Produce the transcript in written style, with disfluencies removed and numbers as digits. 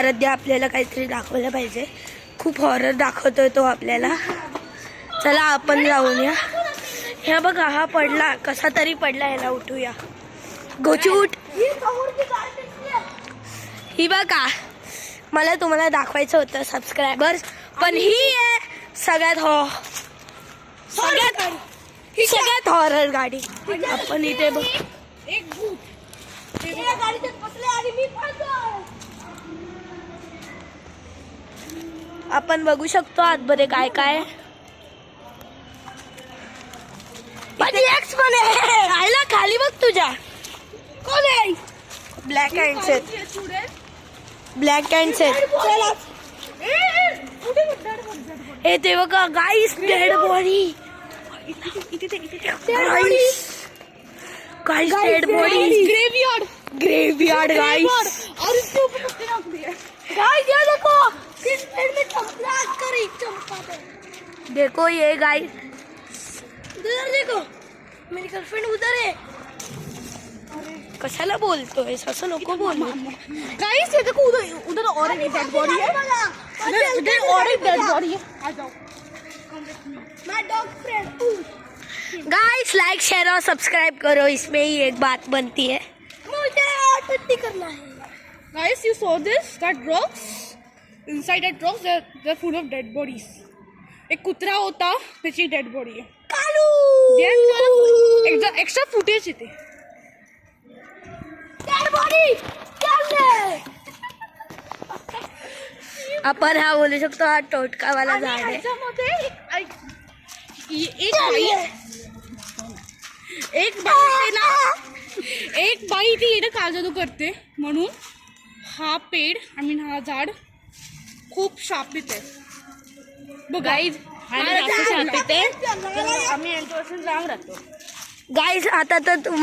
आराध्या आपल्याला काहीतरी दाखवलं पाहिजे. खूप हॉरर दाखवतोय तो आपल्याला. चला आपण जाऊया. ह्या बघा हा पडला, कसा तरी पडला, ह्याला उठूया. गोचू उठ. ही बघा मला तुम्हाला दाखवायचं होतं सबस्क्रायबर्स, पण ही आहे सगळ्यात हॉरर गाडी. आपण इथे बघ आपण बघू शकतो आतमध्ये काय काय. आयला खाली बघ तुझ्या. कोण आहे? Black and set. Black and set. हे ते बघा guys, dead body. Guys dead body. Graveyard guys. Guys ये देखो, किस पेड़ में ब्लास्ट करी चमका. देखो ये गाइस, उधर देखो, मेरी गर्लफ्रेंड उधर है. कशाला बोलतोय असं? नको बोलू. गाइस ये देखो, उधर और एक डेड बॉडी है. उधर और एक डेड बॉडी है. आ जाओ. My dog friend. Guys like share और सब्सक्राइब करो. इसमें ही एक बात बनती है, मुझे आरती करना है. Guys, you saw this? That rocks. Inside that rocks, they're full of dead bodies. एक कुत्रा होता, त्याची डेड बॉडी आहे. कालू. एक्स्ट्रा फुटेज येते. Dead body. आपण हा बोलू शकतो हा टोटकावाला झाड आहे. एक बाई ती येणं काळजादू करते म्हणून हा पेड हा झाड खूप शापित आहे. गाईज गाईज आता तर